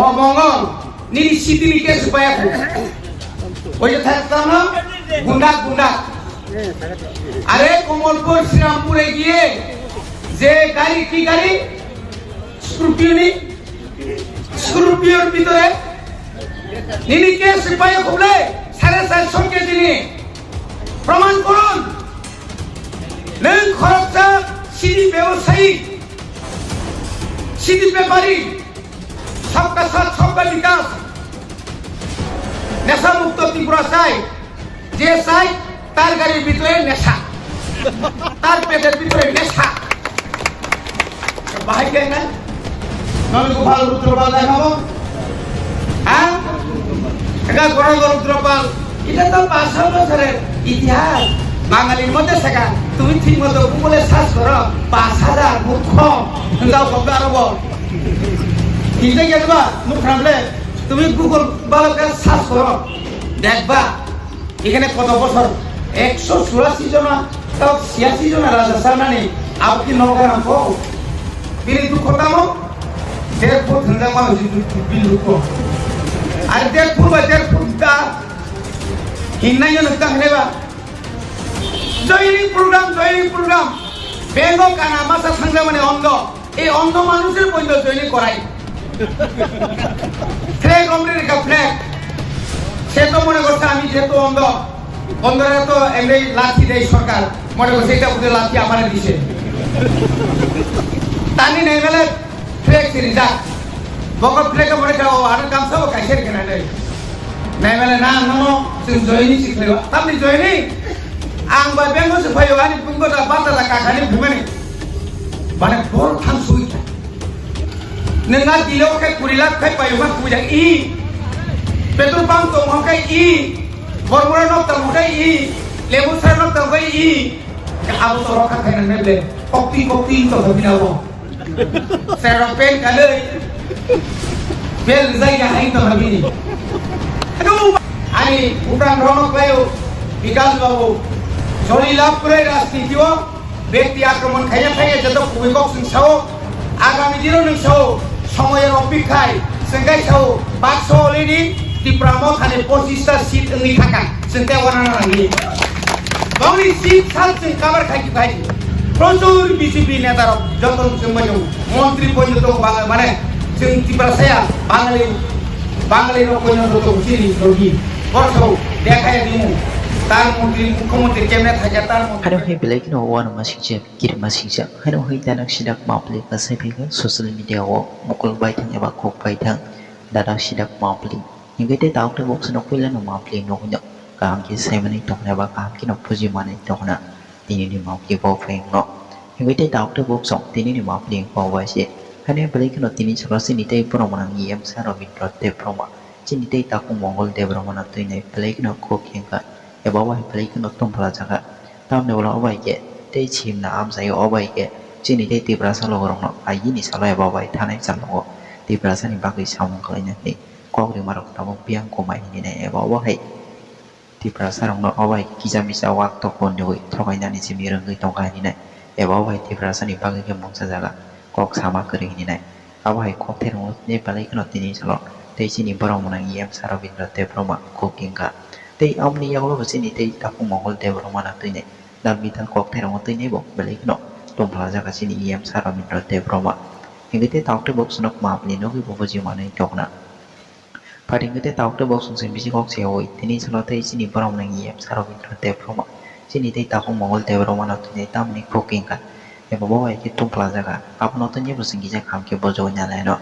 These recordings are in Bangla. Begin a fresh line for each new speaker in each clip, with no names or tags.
অমঙ্গল নিশ্চিতিকে সুপায় ওই যে থাকতাম না গুন্ডা গুন্ডা আরে কমলপুর শ্রীরামপুরে গিয়ে যে গাড়ি কি গাড়ি স্করপিওর ভিতরে নিনিকে সিপাহী খুলে 450 কেজি নিয়ে প্রমাণ করুন নং খরচা সিডি ব্যবসায়ী সিডি ব্যাপারী সবকা সাথ সবকা বিকাশ নেশা মুক্ত ত্রিপুরা চাই যে চাই তার গাড়ির ভিতরে নেশা তার পেটের ভিতরে নেশা বাহাই কেন না নলে গোপাল রুদ্রপাল দেখাবো হ্যাঁ এটা গড় রুদ্রপাল এটা তো 500 বছরের ইতিহাস বাঙালির মধ্যে শেখা তুমি ঠিক মতো গুগলে সার্চ করো 5000 মূর্খ যাও শব্দ আরব কিনতে গেলবা মুখ রাখলে তুমি গুগল বালকে সার্চ করো দেখবা এখানে কত বছর 184 জন তাও 86 জন রাজা সামনে আপনি নগর আমো বিনি দুঃখ দামো দেড় ফুট হিন্দা মানুষ বিল দুঃখ আর দেড় ফুট তা হিন্নাই জন হেবা জয়নিং প্রোগ্রাম বেঙ্গ কানা মাসা থাকলে মানে অন্ধ এই অন্ধ মানুষের পর্যন্ত জয়নিং করাই ফ্ল্যাগ অমরিকা ফ্ল্যাগ সে তো মনে করছে আমি যেহেতু অন্ধরা তো এমনি লাঠি দেয় সরকার মনে করছে এটা বুঝে লাঠি আমার দিছে তানি নেই গেলে ফ্ল্যাগ সিরি যা বকর ফ্ল্যাগে মনে যাও আর কাম সব কাইছের কেনা দেয় নাই গেলে না নো जों জয়নিং শিখলে আপনি জয়নিং आं बा बेंगल से फैयो आनी बुंगो दा बाता दा काखानि बुंगोनि माने बर थां सुइता नोंना दिलो के कुरिलाख खाय पायोबा बुजा इ पेट्रोल पंप तो मखाय इ बरमरा नक ता मखाय इ लेबुसार नक ता मखाय इ आबो तो रखा खाय नेबले पक्ति तो बिनाबो सेरा पेन काले बेल जायगा हाय तो हाबिनि aduh ani udan ronok layo বিকাশ বাবু জলি লাভ করে রাজনীতিও ব্যক্তি আক্রমণ খাইয়া খাইয়া যত ভূমিকক সিংসাও আগামী দিনও নংসাও সময়ের অপেক্ষায় সেঙ্গাই সাও 500 অলরেডি ত্রিপুরামো খানে 25টা সিট ওই থাকা সেন্তে ওয়ানা লাগি বাউনি সিট সাল সিং কভার খাইকি ভাই প্রচুর বিজেপি নেতারা যত সম্মানীয় মন্ত্রী পর্যন্ত মানে जों ত্রিপুরা সায়া বাঙালির পর্যন্ত তো চিনি রোগী বর্ষও দেখায় দিমু তার মন্ত্রী মুখ্যমন্ত্রী কেমনে থাকে তার
Hano hay bilay kino wan masijab kir masijab hano hay tanak sidak mapli kasabiga social media wo mukul baitang eba kok baitang dadak sidak mapli hingga tahu te bok senok pila no mapli no nyak kam ki semani tok na ba kam ki no puji mane tok na tini ni mapli bo feng no hingga tahu te bok sok tini ni mapli bo wa se hano bilay kino tini sarasi ni te promanang yem saro mitro te proma chini te takung mongol de bromana tu nei bilay kino kok hingga eba wa bilay kino tom pala jaga tam ne wala obai ke te chim na am sai obai ke chini te tibra salo gorong no ai ni salo eba bai thanai salo tibra sani bagai samong kalai na ni kok ri marok tamong piang ko mai ni ne eba wa hai tibra sarong no obai ki jami sa wak to kon joi thokai na ni chimi rang gai tong kai ni ne eba wa tibra sani bagai ke mong sa jaga kok sama kering ni ne abai kok te rong ne balai kno tini salo te chini borong monang yem saro bindra te proma cooking ka tei omni yang lo sini tei takung mongol te bromana tuine dan bital kok te rong tuine bo balik no tom plaza ka sini yem sara mitro te broma hingi te tak te box nok map ni no ki bo ji mane tokna paring te tak te box sung bisi kok se oi tini salo tei sini brom nang yem sara mitro te broma sini tei takung mongol te bromana tuine tam ni cooking ka e bo bo ai ki tom plaza ka apno tuine bo singi ja kam ke bo jo nya lai no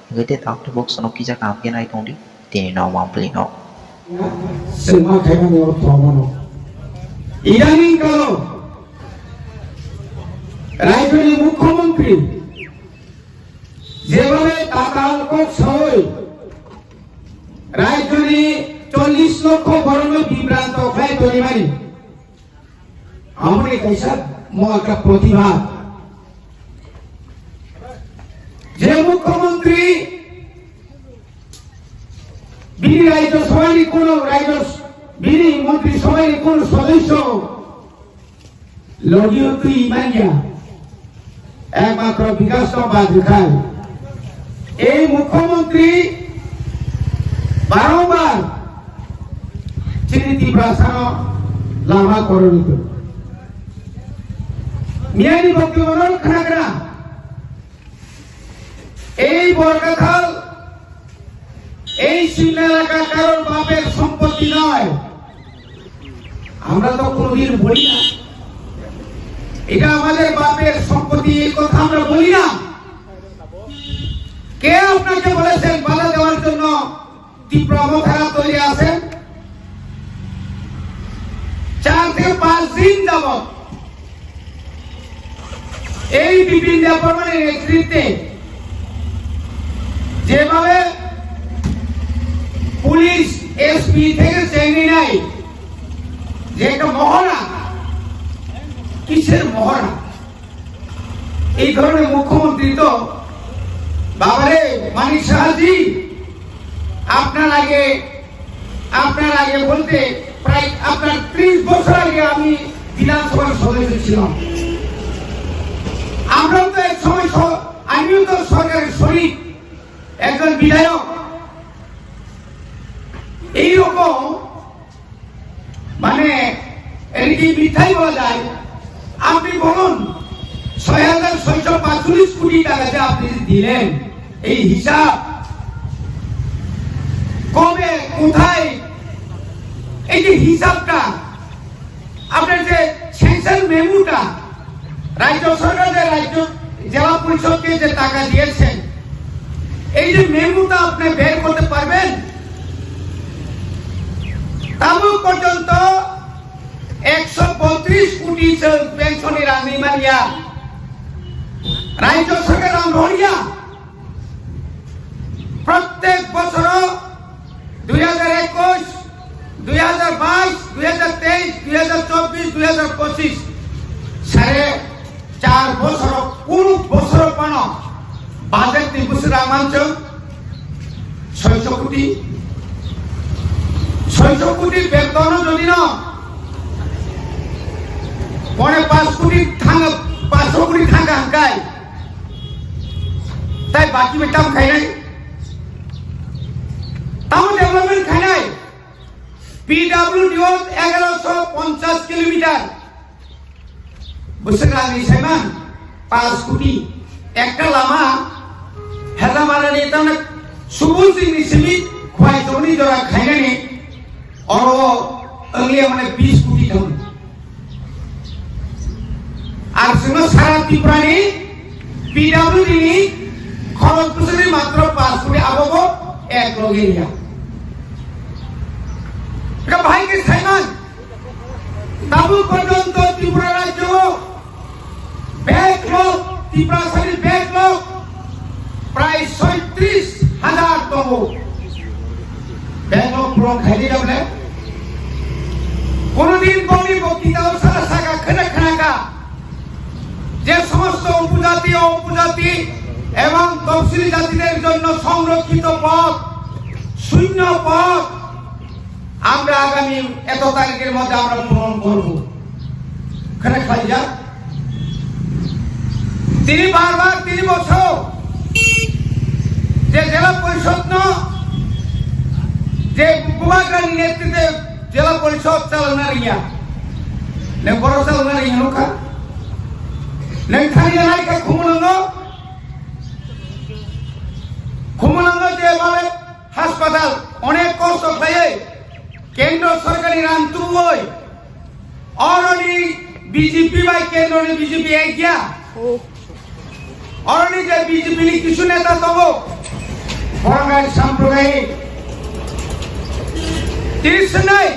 hingi te tak te box nok ki ja kam ke nai tong di tini no mapli no
semua kaitan dengan promono. Idaning kalau রাজ্যের মুখ্যমন্ত্রী যেভাবে টাকাল কোক সই রাজ্যের 40 লক্ষ বরণ বিভ্রান্ত খাই তৈরি মারি আমাদের কাছে একটা প্রতিভা যে মুখ্যমন্ত্রী বিনি রাজ্য সভায় কোন রাজ্য বিনি মন্ত্রী সভায় কোন সদস্য লড়িয়তী ইমানিয়া একমাত্র বিকাশ বাদ খায় এই মুখ্যমন্ত্রী বারংবার চিনি তীব্রাসানো লাভা করণিত মিয়ানি ভক্তিমন্ডল খানাগড়া এই বরকাথাল এই সিমলা এলাকা কারোর বাপের সম্পত্তি নয়। আমরা তো কোনদিন বলি না এটা আমাদের বাপের সম্পত্তি, এই কথা আমরা বলি না। কে আপনাকে বলেছেন বাধা দেওয়ার জন্য তীব্র মথারা তৈরি আছেন? 4 থেকে 5 দিন যাবত এই বিপিন দেববর্মনের নেতৃত্বে যেভাবে পুলিশ এসপি থেকে চেনে নাই যে একটা মহড়া, কিসের মহড়া? এই ধরনের মুখ্যমন্ত্রী তো বাবারে মানিক সাহাজি আপনার আগে বলতে প্রায় আপনার 30 বছর আগে আমি বিধানসভার সদস্য ছিলাম। আমরাও তো এক সময় আমিও তো সরকারের শরিক, একজন বিধায়ক। এইরকম মানে এটি মিথ্যাই বলা যায়। আপনি বলুন 6,645 কোটি টাকা যে আপনি দিলেন, এই হিসাব কবে কোথায়? এই যে হিসাবটা আপনার যে স্যাংশন মেমোটা রাজ্য সরকার রাজ্য জেলা পরিষদকে যে টাকা দিয়েছেন, এই যে মেমোটা আপনি বের করতে পারবেন? তাবুক পর্যন্ত 132 কোটি পেনশনের আনিমানিয়া রাজ্য সরকার আমরিয়া প্রত্যেক বছর 2021, 2022, 2023, 2024, 2025 4 বছর কোন বছর পান বাজেট ত্রিপুরা রামাঞ্চল 600 কোটি বেতন যদি না পরে 500 কোটি থাকা হাঙ্কায়, তাই বাকি বেটাম খাই নাই, তাও ডেভেলপমেন্ট খাই নাই। পিডব্লিউডি 1150 কিলোমিটার বুঝছেন আমি সেমান 5 কোটি একটা লামা হেলা মারা নিয়ে তাহলে সুবল সিং নিসিমি খোয়াই জনি জরা খাইনানি অর অংলিয়া মানে 20 কোটি টাকা। আর শুনো সারা ত্রিপুরানি পিডব্লিউডি নি খরচ বছরে মাত্র 5 কোটি আবব এক লগেরিয়া এটা ভাইকে সাইমান তাবু পর্যন্ত ত্রিপুরা রাজ্য ব্যাকলগ ত্রিপুরা শরীর ব্যাকলগ প্রায় 37,000 তম ব্যাকলগ পূরণ খাইতে যাবে। কোনদিন কমি বক্তৃতাও সারা সাকা খানাকা যে সমস্ত উপজাতি এবং তফসিলি জাতিদের জন্য সংরক্ষিত পদ, শূন্য পদ আমরা আগামী এত তারিখের মধ্যে আমরা পূরণ করব। খাইজা তিনি বারবার 3 বছর যে জেলা পরিষদ যে কুমারগানি নেতৃত্বে জেলা পরিষদ চালনা রিয়া নে বড় চালনা রিয়া লোকা নেখানি নাইকা খুমুলঙ্গ যেভাবে হাসপাতাল অনেক কষ্ট খাইয়ে কেন্দ্র সরকারি রান্তু হই অরনি বিজেপি বাই কেন্দ্র বিজেপি আইয়া অরনি যে বিজেপি নি কিছু নেতা তব বড়গাঁর সাম্প্রদায়িক তিরিশ নাই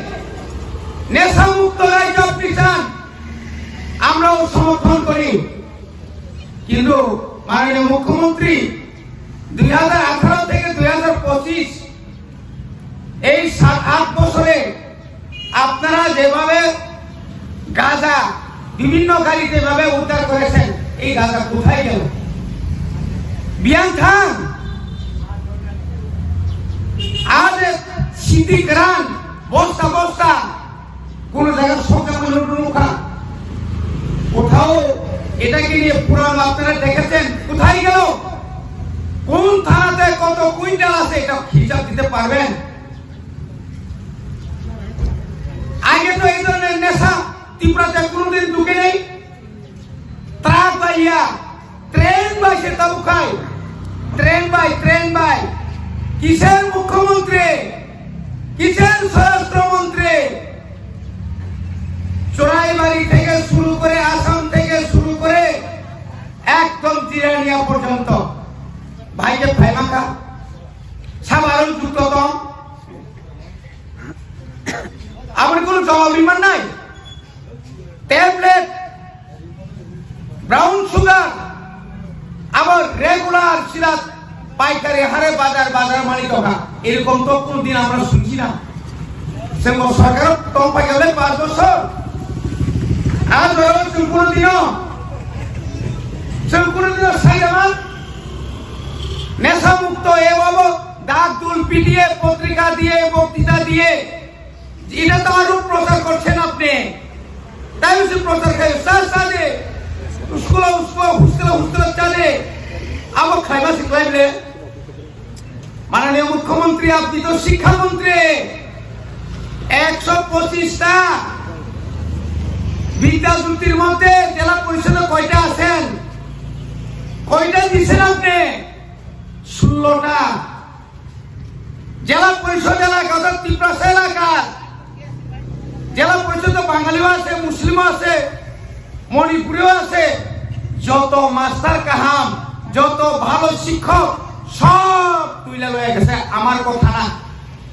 নেশা মুক্ত রাজ্য আপনি চান, আমরাও সমর্থন করি। কিন্তু মাননীয় মুখ্যমন্ত্রী 2018 থেকে 2025 এই 7-8 বছরে আপনারা যেভাবে গাঁজা বিভিন্ন গাড়িতে যেভাবে উদ্ধার করেছেন, এই গাঁজা কোথায় গেল? বিয়াংথাং আজ সিটি গ্রান বস্তা কোন জায়গায় সংখ্যা কোথাও এটাকে নিয়ে পুরাণ আপনারা দেখেছেন? কোথায় গেল? কোন থানাতে কত কুইন্টাল আছে এটা হিসাব দিতে পারবেন? বুখায় ট্রেন বাই কিসের মুখ্যমন্ত্রী, কিসের স্বরাষ্ট্রমন্ত্রী? চোরাইবাড়ি থেকে শুরু করে আসাম থেকে শুরু করে একদম জিরানিয়া পর্যন্ত ভাইকে ফাইমাকা সাধারণ যুক্ত কম। আমার কোনো জবাব বিমান নাই। ট্যাবলেট ব্রাউন সুগার আবার রেগুলার সিরা পাইকারি হারে বাজার মালিক টাকা, এরকম তো কোনদিন আমরা শুনছি না। সে সরকার কম পাই গেলে 5 বছর আর কোনদিনও সাইজামান নেশা মুক্ত এবং দাগ দুল পিটিয়ে পত্রিকা দিয়ে বক্তৃতা দিয়ে এটা তো আরো প্রচার করছেন আপনি। তাই প্রচার খাই সাথে চালে আবার খাইবা শিখলাইলে। মাননীয় মুখ্যমন্ত্রী, আপনি তো শিক্ষামন্ত্রী। 125টা বিদ্যাজ্যোতির মধ্যে জেলা পরিষদে কয়টা আছেন? কয়টা দিচ্ছেন আপনি? 16টা। জেলা পরিষদ এলাকা অর্থাৎ ত্রিপ্রাসা এলাকার জেলা পরিষদে বাঙালিও আছে, মুসলিমও আছে, মণিপুরিও আছে। যত মাস্টার কাহাম, যত ভালো শিক্ষক সব তুইলা লয়ে গেছে। আমার কথা না,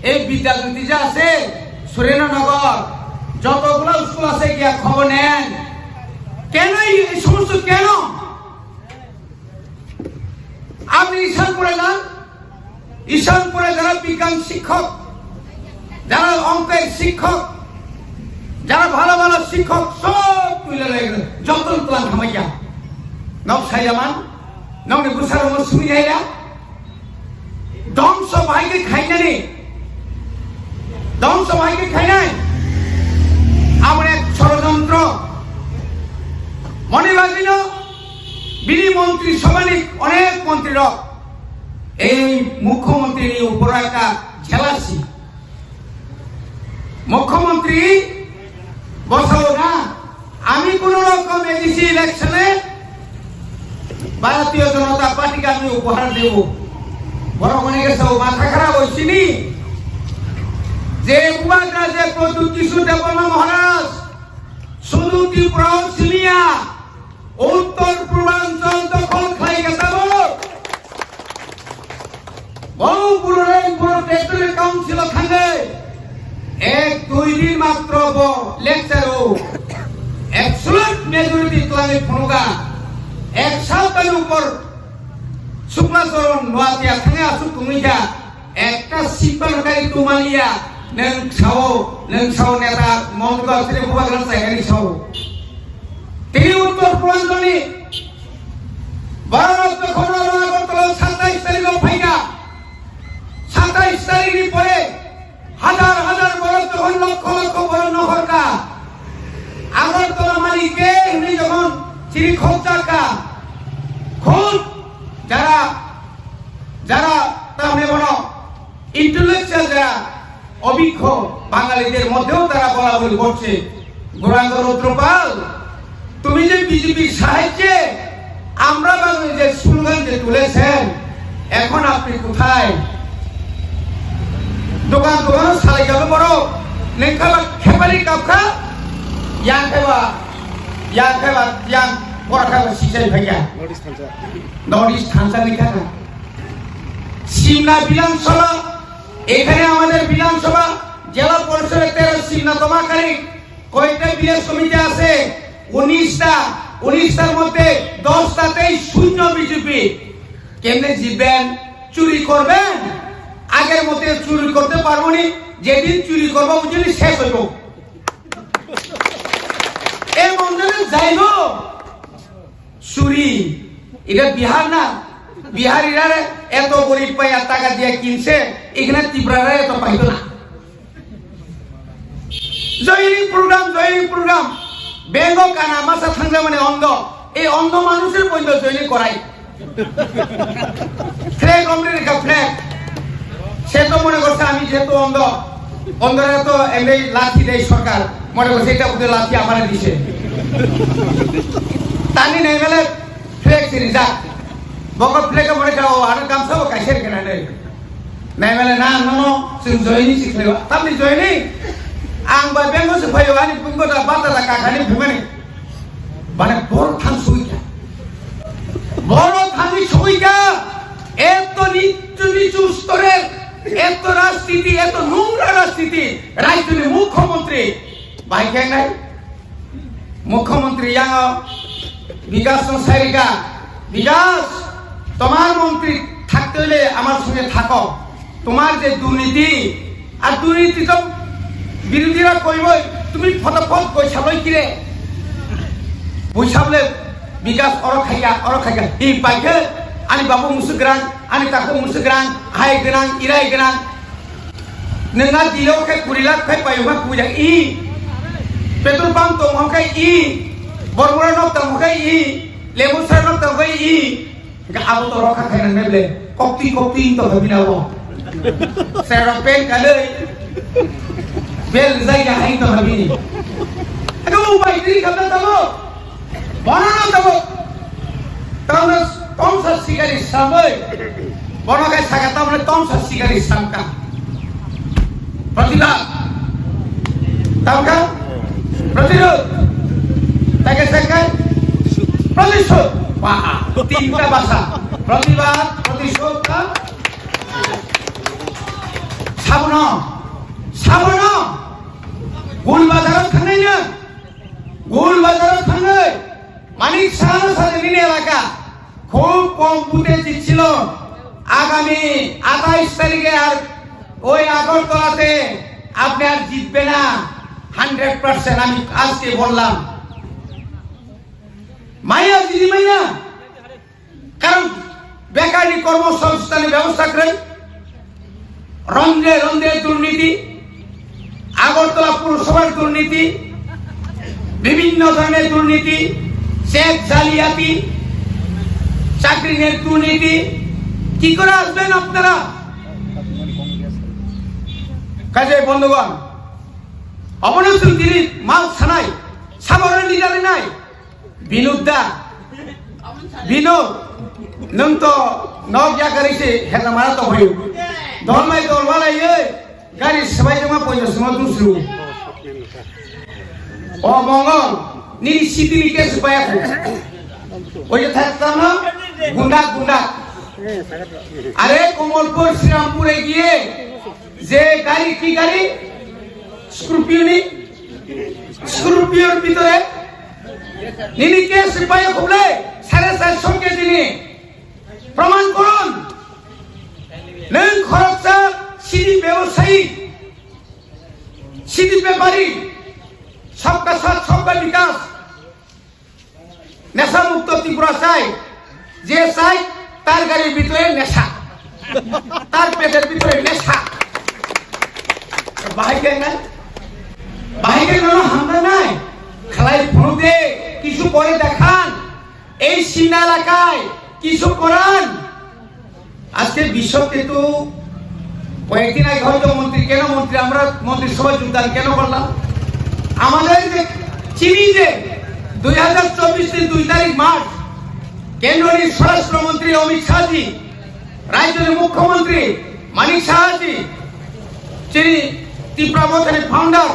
এই বিদ্যাজ্যোতি যে আছে সুরেন্দ্রনগর যতগুলো স্কুল আছে গিয়া খবর নেন। কেন এই সমস্ত? কেন আপনি ঈশানপুরে যান, ঈশানপুরে যারা বিজ্ঞান শিক্ষক, যারা অঙ্কের শিক্ষক, যারা ভালো ভালো শিক্ষক সব তুলে লয়ে গেল। যতন প্লান খামাইয়া নব সাইজামান নবনে বুসার সুমি যাইরা ধ্বংস ভাইকে খাই জানি, ধ্বংস ভাইকে খাই নাই। আমার এক ষড়যন্ত্র মনে রাখিল। বিনি মন্ত্রী সমানিক অনেক মন্ত্রীরা এই মুখ্যমন্ত্রীর উপর একটা ঝেলাসি। মুখ্যমন্ত্রী বসাও না, আমি কোন রকম এডিসি ইলেকশনে ভারতীয় জনতা পার্টিকে আমি উপহার দেব। বড় মনে গেছে মাথা খারাপ হয়েছিনি যে যে প্রচুর কিছু দেবনা মহারাজ শুধু ত্রিপুরা সিমিয়া উত্তর পূর্বাঞ্চল দখল খাই গেছে। বহু পুরো টেরিটরি কাউন্সিল খাঙ্গে 1-2 দিন মাত্র লেকচারও এবসলুট মেজরিটি ক্লাবে ফোনগা এক সালতার উপর শুক্লাচরণ নোয়াতিয়া থাঙে আসু তুমি যা একটা সিপালকারী তুমালিয়া নং সাও নেতা মমতা শ্রী ভুবাগ্রাম সাইগারি সাও তিনি উত্তর পূর্বাঞ্চলে 12 যখন আগরতলা 27 তারিখ ফাইগা 27 তারিখ পরে হাজার হাজার বড় যখন লক্ষ লক্ষ বড় নহরকা আগরতলা মালিকে উনি যখন শ্রী খোঁজাকা খুব যারা যারা তাহলে বড় ইন্টেলেকচুয়াল যারা অভিজ্ঞ বাঙালিদের মধ্যেও তারা বলা বলি করছে, গৌরাঙ্গ রুদ্রপাল তুমি যে বিজেপির সাহায্যে আমরা বাঙালিদের স্লোগান যে তুলেছেন, এখন আপনি কোথায়? দোকান সালাই যাবে বড় নেখাবা খেপারি কাপড়া ইয়াং খেবা ইয়াং বড় খাবা সিসাই ভাইয়া নর্থ ইস্ট থানসা লেখা না। সিমনা বিধানসভা, এখানে আমাদের বিধানসভা জেলা পরিষদের 13 সিমনা তমাকারী কয়টা বিএস কমিটি আছে? 19টার মধ্যে 10টাতেই শূন্য বিজেপি। কেমনে জিতবেন? চুরি করবেন? আগের মধ্যে চুরি করতে পারবো নি, যেদিন চুরি করবো বুঝলি শেষ হইব। এই মন্দিরে যাইব চুরি। এটা বিহার না, বিহারিরা এত গরিব পাইয়া টাকা দিয়ে কিনছে, এখানে ত্রিপুরারা এত পাইত না। জয়নিং প্রোগ্রাম বেঙ্গ কানা মাসা থাকলে মানে অন্ধ, এই অন্ধ মানুষের পর্যন্ত জয়নিং করাই। ফ্ল্যাগ অমরিকা ফ্ল্যাগ, সে তো মনে করছে আমি যেহেতু অন্ধরা তো এমনি লাঠি দেয় সরকার, মনে করছে এটা ওদের লাঠি আমার দিছে। টানি নেই গেলে flag series bokot pleka mone kao ana kamsa bo kaisir kena dei nai mele na nono sing joini siklewa tamni joini ang ba bengo se phayo ani pungo da bata da kakani phumani bane bor thang suika boro thani suika eto nichu storer eto rajniti eto নোংরা রাজনীতি রাজ্যের মুখ্যমন্ত্রী ভাই কেন নাই মুখ্যমন্ত্রী yang বিকাশ সারিকা বিকাশ তোমার মন্ত্রী থাকতে হলে আমার সঙ্গে থাকো তোমার যে দুর্নীতি আর দুর্নীতি তো বিরোধীরা কইব তুমি ফটাফট পয়সালই কিরে পয়সাবলে বিকাশ অর খাইকা ই পাইকে ani babu musugrang ani taku musugrang hai gerang irai gerang nenga dilo kai kurilat kai payuma pujang i petrol pump to mongkai i borbora nok to mongkai i lebu sar nok to mongkai i ga abu to rokha khainan meble kokti to habina bo sero pen kalei bel zaiga hai to habini ago bai diri khabda tabo banana tabo tamas tom sasigari samai bono kai sagata mane tom sasigari samka प्रतिभा तमका प्रतिरोध ताके सरकार प्रतिशोध वाह तीनटा भाषा प्रतिवाद प्रतिशोध का साबन गुल बाजाराव थांनायनो गुल बाजाराव थांनाय मानिक सानो सानो निने एलाका খুব কম বুথে জিতছিল আগামী 28 তারিখে আর ওই আগরতলাতে আপনি আর জিতবে না 100% আমি আজকে বললাম মাইয়া দিদি মাইয়া কারণ বেকারি কর্মসংস্থানের ব্যবস্থা করেন রন্ধে রন্ধে দুর্নীতি আগরতলা পুরসভার দুর্নীতি বিভিন্ন ধরনের দুর্নীতি চেক জালিয়াতি চাকরি নিয়ে দুর্নীতি কি করে আসবেন আপনারা কাজে বন্ধুগণ অবনতি দিলি মাল ছানাই সাবরের লিডারে নাই বিনোদা বিনোদ নং তো নগিয়া করিছে হেলা মারা তো হইও দলমাই দলওয়ালাই গাড়ি সবাই জমা পয়সা সময় দুসরু ও মঙ্গল নিরি সিদিলি কেস পায়া ওই যে থাকতাম না গুন্ডা আরে কমলপুর শ্রীরামপুরে গিয়ে যে গাড়ি কি গাড়ি স্করপিওর ভিতরে নিনিকে সিপাহী খুবলে 450 কে দিনে প্রমাণ করুন নং খরচা সিডি ব্যবসায়ী সিডি ব্যাপারী সবকা সাথ সবকা বিকাশ নেশা মুক্ত ত্রিপুরা চাই যে চাই তার গাড়ির ভিতরে নেশা তার পেটের ভিতরে নেশা বাহিকে নাই বাহিকে হামলা নাই খালাই ফোনতে কিছু করে দেখান এই সীমা এলাকায় কিছু করান আজকে বিশ্বকে তো কয়েকদিন আগে হয়তো মন্ত্রী কেন মন্ত্রী আমরা মন্ত্রিসভায় যোগদান কেন করলাম আমাদের যে চিনি যে 2024 2 তারিখ মার্চ কেন্দ্রীয় স্বরাষ্ট্রমন্ত্রী অমিত শাহজি রাজ্যের মুখ্যমন্ত্রী মানিক সাহাজি যিনি ত্রিপুরা মোর্চার ফাউন্ডার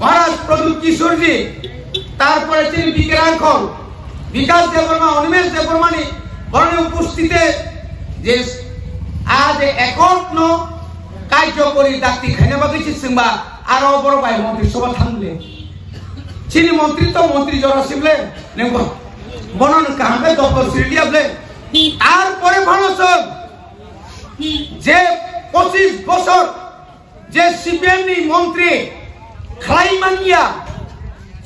মহারাজ প্রদীপ কিশোরজি তারপরে তিনি বিকেরাঙ্কল বিকাশ দেববর্মা অনিমেষ দেববর্মানি বরণে উপস্থিতে যে আজ একত্ন কার্যকরী ডাক্তি খাইনা বাগিছি সিংবা আরো বড় ভাই মন্ত্রিসভা থামলে চিনি মন্ত্রী তো মন্ত্রী জরা শিবলে নেব বনন কাহাবে দপ্তর সিডিয়াবলে তারপরে ভানসন যে 25 বছর যে সিপিএম নি মন্ত্রী খাইমানিয়া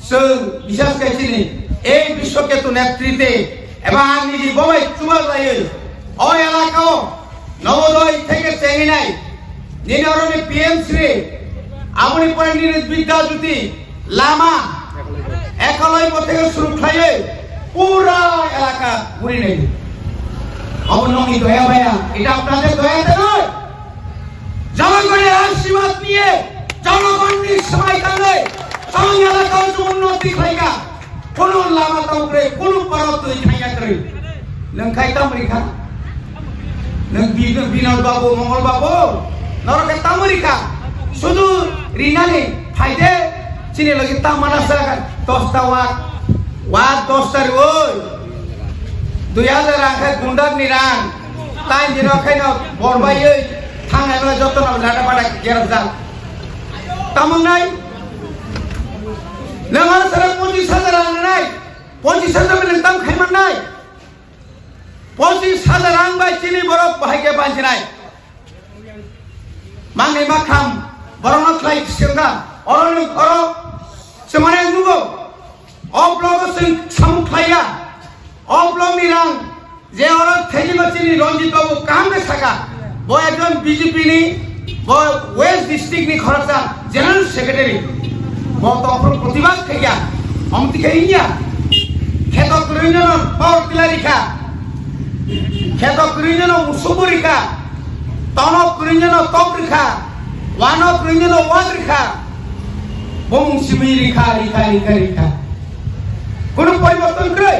সং বিশেষ করে চিনি এই বিশ্বকেতু নেতৃত্বে এবং নিজে ববাই চুমাল যায় ওই এলাকাও নবোদয় থেকে চেঙ্গিনাই নিনরনে পিএমসি আমনি পরে নিরিত বিদ্যাজ্যোতি লামা একলয় থেকে শুরু খাইয়ে পুরা এলাকা ঘুরে নেই অবনমি দয়া ভাইয়া এটা আপনাদের দয়াতে নয় জনগণের আশীর্বাদ নিয়ে জনগণের সবাই কালে সঙ্গ এলাকাও উন্নতি খাইগা কোন লামাতা উপরে কোন পরত খাইগা করে nengkai tamrika neng binal babu mongol babu norokai tamrika sudu rinani faide sini lagi tamana sakan tosta wat tosta oi 2000 angka gundar nirang tai dinokai na borbai oi thangai na joto na lada pada gerabjal tamungai nengar sarang 25,000 angnai 25,000 nentang khaiman nai 25,000 ang bai chini borok bahage banjinai mangai makham borok klai singa oro semane nugo oblog sing samukhlaya oblog nirang je oro theli chini Ranjit babu kam be thaka bo ekjon BJP ni bo West district ni khorsa general secretary bo to প্রতিবাদ খাইয়া অমতি খাইয়া খেতক রঞ্জন পাওয়ার টিলারিখা খেতক রঞ্জন উসুবরিখা তনক রঞ্জন তবরিখা ওয়ানক রঞ্জন ওয়াদরিখা বংশিমি রিখা রিখা রিখা রিখা কোন পরিবর্তন করে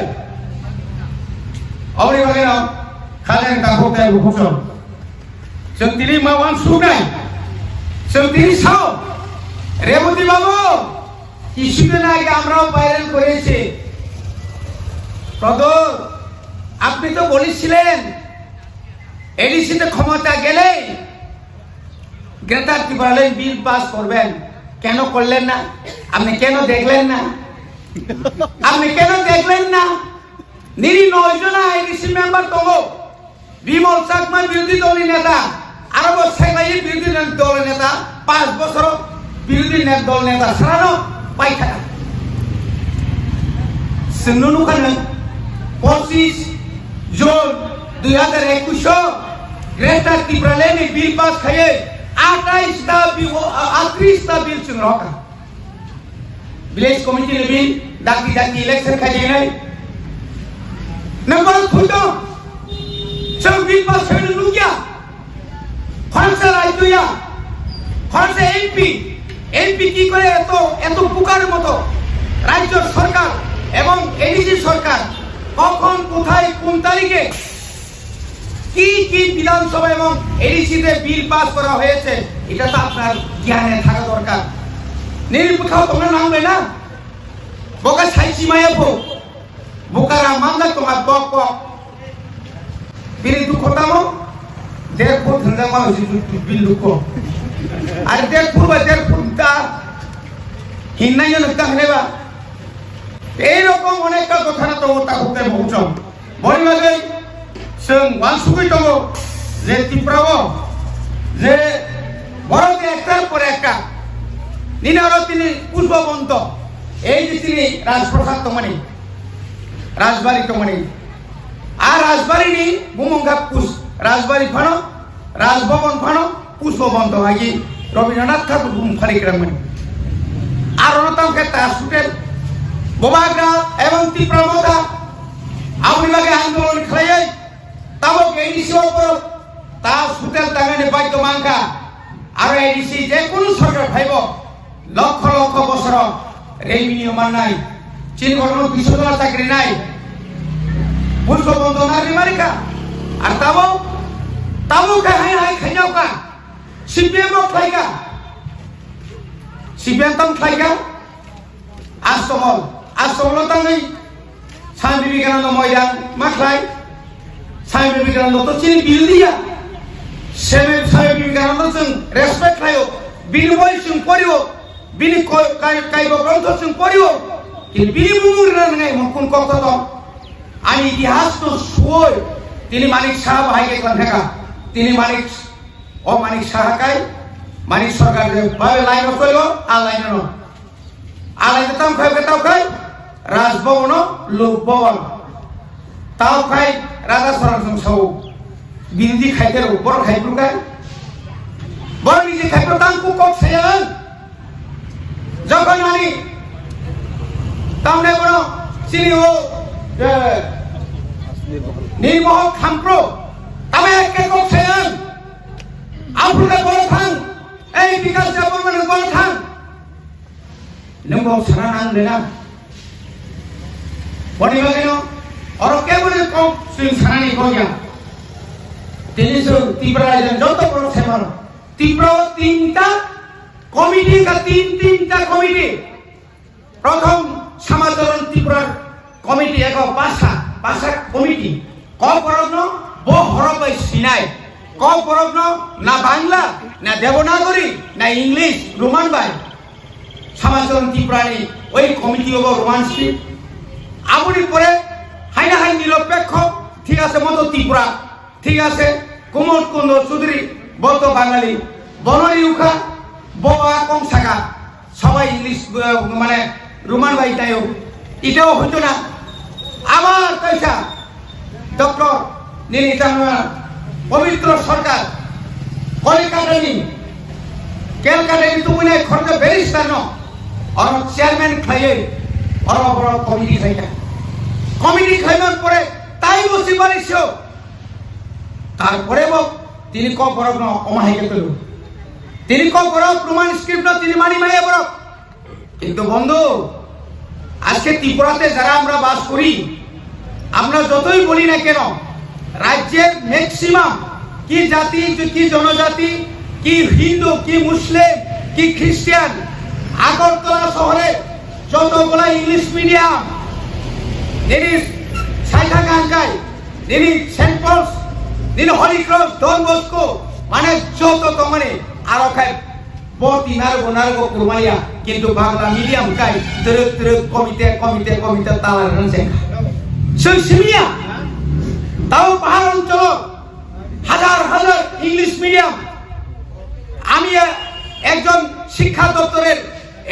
অবরি বাগে না খালেন কাকো কে ঘোষণ সন্তিনি মাওয়ান সুনাই সন্তিনি সাও রেবতী বাবু কিছুদিন আগে আমরাও ভাইরাল করেছি প্রদর আপনি তো বলেছিলেন এডিসিতে ক্ষমতা গেলে গ্রেটার ত্রিপুরালাইন বিল পাস করবেন কেন করলেন না আপনি কেন দেখলেন না আপনি কেন দেখলেন না নিরি 9 জন এডিসি মেম্বার তো বিমল চাকমা বিরোধী দলের নেতা আরব সেবাই বিরোধী দলের নেতা 5 বছর বিরোধী দল নেতা সারানো পাইখানা সেনুনু খান 25 জুন 2021 গ্রেটার ত্রিপুরালাইন বিল পাস খাইয়ে 38 টা বিল চুন রকা ভিলেজ কমিটি বিল ডাকি ডাকি ইলেকশন খাইয়ে নাই नंबर फुटो सब बिल पास करने लुगिया खरचा राज्यया खरचा एमपी की करे এত পুকারের মতো রাজ্য সরকার এবং এডিসি সরকার কখন কোথায় কোন তারিখে কি বিধানসভা এবং এডিসিতে বিল পাস করা হয়েছে এটা তো আপনার জ্ঞানে থাকা দরকার নিরপেক্ষ তোমরা নামবে না বোকা সাইসি মায়াপো Bukara mangga tonga bok bini duko tamo derpo thanga ma bil duko ar derpo ta hinna yo nakta haneba ei rokom onekta kotha na to ta hote bouchom bori bage sung wansugui togo je tiprabo je boro ektar por ekta ninaro tini pushpabonto ei je tini rajprasad tomani রাজবাড়ি তো মানে আর রাজবাড়ি নি বুমঙ্গা পুষ রাজবাড়ি ফানো রাজভবন ফানো পুষ্পবন তো আগে রবীন্দ্রনাথ ঠাকুর বুম খালি গ্রাম মানে আর অনতম কে তার সুটেল বোবাগরা এবং তীব্রমতা আপনি লাগে আন্দোলন খাইয়ে তাবো এডিসি উপর তা সুটেল তাঙ্গানে বাইতো মাঙ্কা আর এডিসি যে কোন সরকার ভাইব লক্ষ লক্ষ বছর রেভিনিউ মান নাই চীন গঠন 200 চাকরি নাই পুষ্প বন্ধ না রিমারিকা আর তাবো কে হাই খাইয়াও কা সিপিএম খাইকা সিপিএম তম খাইকা আস্তমল তাঙ্গই স্বামী বিবেকানন্দ ময়দান মাখলাই স্বামী বিবেকানন্দ তো চিনি বিরোধিয়া স্বামী বিবেকানন্দ जों রেসপেক্ট খাইও বিনিময় जों করিও বিনি কাইব গ্রন্থ जों করিও বিনি বুমুর নাই মকুন কত তো আমি ইতিহাস তো শুই তিনি মানিক শাহ ভাইকে কন্থাকা তিনি মানিক শাহকাই মানিক সরকার ভাবে লাইন কইল আলাইন তাম খাই রাজভবন লোকভবন তাও খাই রাজা সরকার সৌ বিরোধী খাইতে বড় খাইপুরকাই বড় নিজে খাইপুর তাঙ্কু কক সেয়ান যখন আমি তামনে বড় চিনি ও নির্মহল খামপ্রো তবে একে কক সেয়ান আফ্রিকা বড় খান এই বিকাশ বর্মন বড় খান নঙ্গ সারা নাং দেনা বড়ি বাগেনো আর কে বলে kok sing sanani konya তিনি ত্রিপুরা রাজ্যের যত বড় সেবন ত্রিপুরা তিনটা কমিটি তিনটা কমিটি প্রথম সমাজরণ ত্রিপুরার কমিটি এক ভাষা কমিটি ক পরগ্ন বো হরবাই সিনাই ক পরগ্ন না বাংলা না দেবনাগরী না ইংলিশ রোমান বাই সমাজরণ ত্রিপুরানি ওই কমিটি হবো রোমান স্ক্রিপ্ট আপনি পরে হাইনা হাই নিরপেক্ষ ঠিক আছে মতো ত্রিপুরা ঠিক আছে কুমোদ কুন্দর চৌধুরী বত বাঙালি বনরি উখা বোয়া কংসাকা সবাই ইংলিশ মানে রোমান বাই তাইও এটাও হইতো না আবার পয়সা ডক্টর নীলিতাঙ্গা পবিত্র সরকার কলিকাতানি ক্যালকাটানি তুমি খরচ ব্যারিস্টার ন আর চেয়ারম্যান খাইয়ে আর বড় কমিটি খাইয়া কমিটি খাইবার পরে তাই বসে পারিস তারপরে তিনি ক বরফ অমাহিকে পেল তিনি ক বরফ রোমান স্ক্রিপ্ট তিনি মানি মাইয়া বরফ কিন্তু বন্ধু আজকে ত্রিপুরাতে যারা আমরা বাস করি আমরা যতই বলি না কেন রাজ্যের ম্যাক্সিমাম কি জাতি কি জনজাতি কি হিন্দু কি মুসলিম কি খ্রিস্টান আগরতলা শহরে যতগুলা ইংলিশ মিডিয়াম তিনি সাইখা গাঙ্গাই তিনি সেন্ট পলস তিনি হরিক্রস ডন বস্কো মানে যত মানে আরো খাই বতি নারগো কুরমাইয়া কিন্তু বাংলা মিডিয়াম কাই তরক কমিতে তালার রনছে সিমিয়া তাও পাহাড় অঞ্চল হাজার ইংলিশ মিডিয়াম আমি একজন শিক্ষা দপ্তরের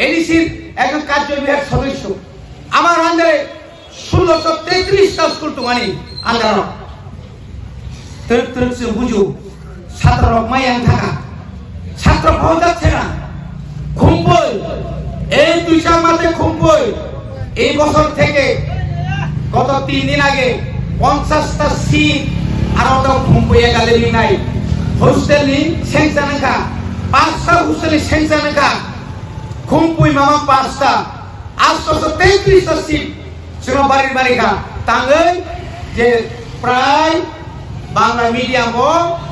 এডিসির একজন কার্যবিভাগের সদস্য আমার আন্ডারে 1633টা স্কুল তোমানি আন্ডার তরক বুঝু ছাত্র মাইয়াং থাকা ছাত্র পাওয়া যাচ্ছে না খুম্পই এই 2 সাল মাসে খুম্পই এই বছর থেকে গত 3 দিন আগে 50টা সিট আর ওটা খুম্পই একাডেমি নাই হোস্টেলি সেনসানকা 5টা হোস্টেলি সেনসানকা খুম্পই মামা 5টা 833টা সিট ছিল বাড়িকা তাঙ্গই যে প্রায় বাংলা মিডিয়াম ও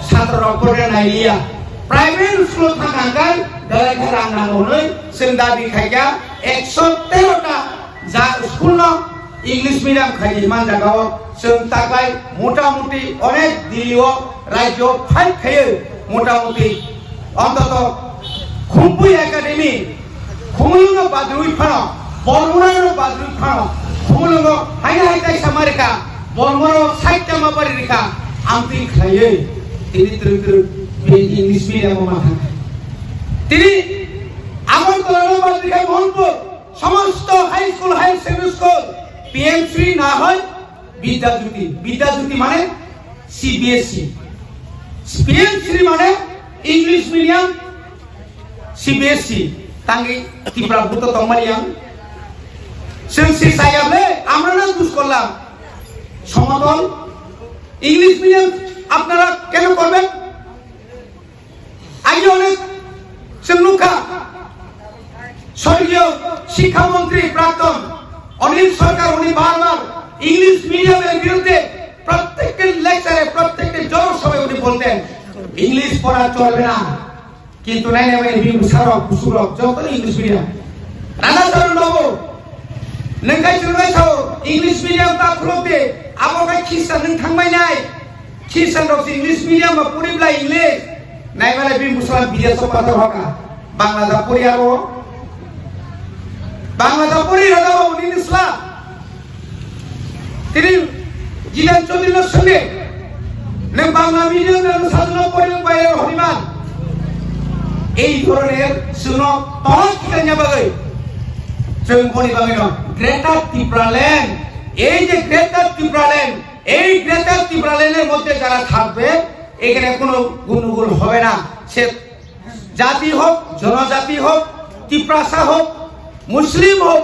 ছাত্র করে নাইলিয়া প্রাইভেট স্কুল থাকাঙ্গাই দালাইখা রাংনাंगौनै जों दाबि खायगा 113টা যা স্কুল ন ইংলিশ মিডিয়াম খাইজি মান জায়গাও जों তাকাই মোটামুটি অনেক দিলিও রাজ্য ফাইট খায় মোটামুটি অন্তত খুম্পুই একাডেমি খুমুলুঙ্গ বাদ্রুই ফানো বর্মনার বাদ্রুই ফানো খুমুলুঙ্গ হাইতাই সামারিকা বর্মনার সাইটটা মাপারি রেখা আমতি খাইয়ে তিনি ইংলিশ মিডিয়াম মাথা তিনি আগরতলা বাদ্রিকায় মনপুর সমস্ত high school high secondary school PMC না হয় বিদ্যাজ্যোতি মানে সিবিএসই পিএমসি মানে ইংলিশ মিডিয়াম সিবিএসই তাঙ্গি ত্রিপুরা ভূত তমালিয়াম সেন্সি সাইয়াবে আমরা না দুষ করলাম সমতল ইংলিশ মিডিয়াম আপনারা কেন করবেন আগে অনেক সেমনুখা স্বর্গীয় শিক্ষামন্ত্রী প্রাক্তন অনিল সরকার উনি বারবার ইংলিশ মিডিয়ামের বিরুদ্ধে প্রত্যেকটি লেকচারে প্রত্যেকটি জনসভায় উনি বলতেন ইংলিশ পড়া চলবে না কিন্তু নাই সারক সুরক যত ইংলিশ মিডিয়াম রাধাচরণ বাবু नोंखाय जोंनायसाव इंग्लिश मीडियम ता खुलते आबोखाय खिस्टान नों थांबाय नाय खिस्टान रक इंग्लिश मीडियम बा पढ़िब्ला इंग्लिश नायबालाय बे मुसलमान बिदेशआव पाथर हका बांला दा पढ़ियाबो बांला दा पढ़ि राजाबो निनिसला তিনি জিলান চৌধুরীর সঙ্গে নং বাংলা মিডিয়াম সাধনা পড়ি বাইরে হরিমান এই ধরনের শুনো তহত কিনা বাগৈ जों बनि बागैनो ग्रेटार ত্রিপুরাল্যান্ড এই যে গ্রেটার ত্রিপুরাল্যান্ড এই গ্রেটার ত্রিপুরাল্যান্ডের মধ্যে যারা থাকবে এখানে কোনো গুণগুণ হবে না সে জাতি হোক জনজাতি হোক ত্রিপুরাসা হোক মুসলিম হোক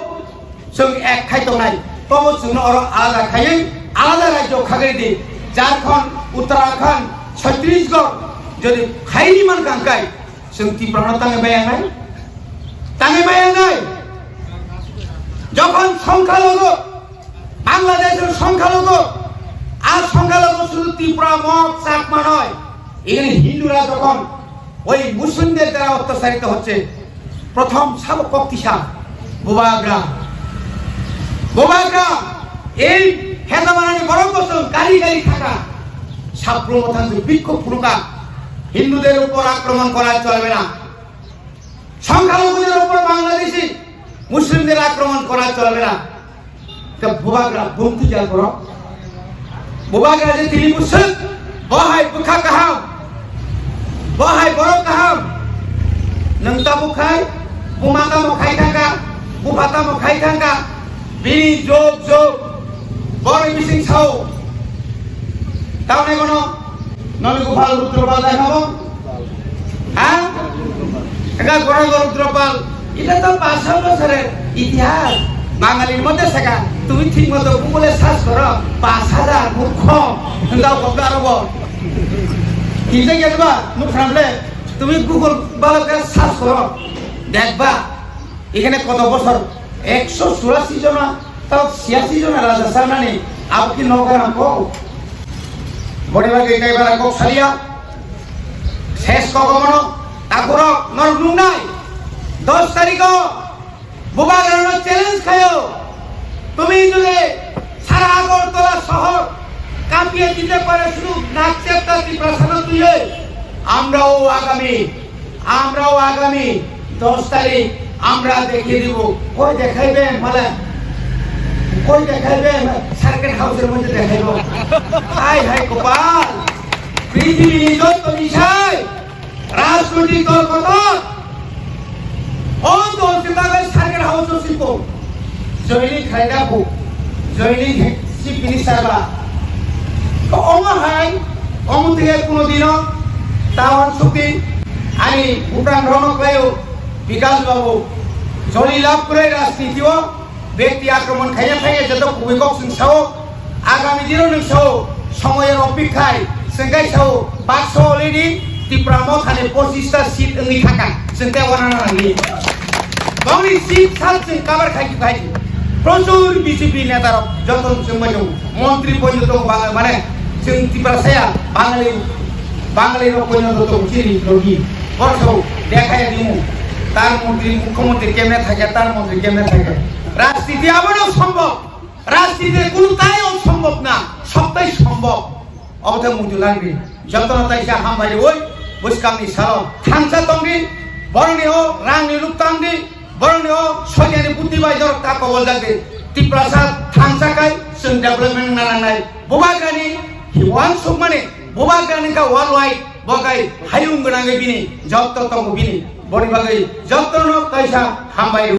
जों এক খাইতো নাই তবে जों আরো আলাদা খাইয়ে আলাদা রাজ্য খাগৈ দি ঝাড়খণ্ড উত্তরাখণ্ড ছত্তিশগড় যদি খাইনি মান কাঙ্কাই जों ত্রিপুরা তাঙ্গে বায়া নাই যখন সংখ্যালঘু বাংলাদেশের সংখ্যালঘু আর সংখ্যালঘু শুধু ত্রিপুরা মগ চাকমা নয়, এখানে হিন্দুরা যখন ওই মুসলিমদের দ্বারা অত্যাচারিত হচ্ছে, প্রথম শাবক কক্তিশাল বোবাগ্রাম এই হেদামারানি বড় বছর গাড়ি গাড়ি থাকা সাপ্রমথান বিক্ষোভ প্রকা হিন্দুদের উপর আক্রমণ করা চলবে না, সংখ্যালঘুদের উপর বাংলাদেশি মুসলিমদের আক্রমণ করা চলবে না। বোবাগ্রাম বন্ধু যা করো বোবাগ্রা যে তিনি মুসলিম বহাই বুখা কাহাম বহাই বড় কাহাম নংতা বুখাই বুমাতা মখাই থাকা বুফাতা মখাই থাকা বিনি যোগ যোগ বড় মিসিং ছাও তাহলে কোন নলগোপাল রুদ্রপাল দেখাবো, হ্যাঁ এটা বড় রুদ্রপাল, এটা তো 500 বছরের ইতিহাস বাঙালির মধ্যে শেখা। তুমি ঠিক মতো গুগলে সার্চ করো 5000 মূর্খ দাও কত আরব কিনতে গেলবা মুখ সামলে তুমি গুগল ভালো করে সার্চ করো দেখবা এখানে কত বছর 184 জন তাও 86 জন রাজা সামনে আপনি নগর আমকো বড় ভাগে এটাইবার কক সালিয়া শেষ কগমন তারপর নরনুং নাই 10 তারিখ বোবাগ্রাম চ্যালেঞ্জ খায়ো, তুমি যদি সারা আগরতলা শহর কাঁপিয়ে দিতে পারে শুধু নাচেটা ত্রিপ্রাসাদ তুলে, আমরাও আগামী 10 তারিখ আমরা দেখিয়ে দিব। কই দেখাইবেন মানে কই দেখাইবেন সার্কিট হাউসের মধ্যে দেখাইব। হাই হাই গোপাল পৃথিবী যত বিষয় রাজনৈতিক দল কত ও দল চিন্তাকে সার্কিট হাউস শিল্প জয়নি খাইদাবু জয়নি চিফ মিনিস্টার বা অমহাই অমুদিকে কোনোদিনও তাওয়ান শক্তি আমি ভুটান ভ্রমণ করেও বিকাশ বাবু জলি লাভ করে রাজনীতিও ব্যক্তি আক্রমণ খাইয়া থাকে যত ভূমিকক সিংসাও আগামী দিনও নংসাও সময়ের অপেক্ষায় সেঙ্গাই সাও 500 অলরেডি ত্রিপুরা মথানে 25টা সিট ওই থাকা সেন্তে ওয়ানা নাগি বাউনি সিট সালছে কাবার খাই প্রচুর বিজেপি নেতার যত সময় মন্ত্রী পর্যন্ত মানে ত্রিপুরা সায়া বাঙালির পর্যন্ত তো চিনি রোগী বর্ষ দেখাই দিমু তার মন্ত্রী মুখ্যমন্ত্রী কেমনে থাকে তার মন্ত্রী কেমনে থাকে। রাজনীতি আবারও সম্ভব, রাজনীতির কোনটাই অসম্ভব না, সবটাই সম্ভব। অবধে মুজু লাগবে যতন তাইসা হামবাই ওই বৈষ্কামনি সাল থানসা তঙ্গি বরণীয় রাংনি লুকতাঙ্গি বরণীয় সজানি বুদ্ধিবাই দর তা কবল যাবে ত্রিপ্রাসাদ থানসাকাই जों डेभलपमेंट नालांनाय बोबाग्रानि हिवान सुकमाने बोबाग्रानि का वर्ल्ड वाइड बगाय हायुं गोनाङै बिनि जत्त तंग बिनि बनि बागै जत्तनो कैसा हामबाय।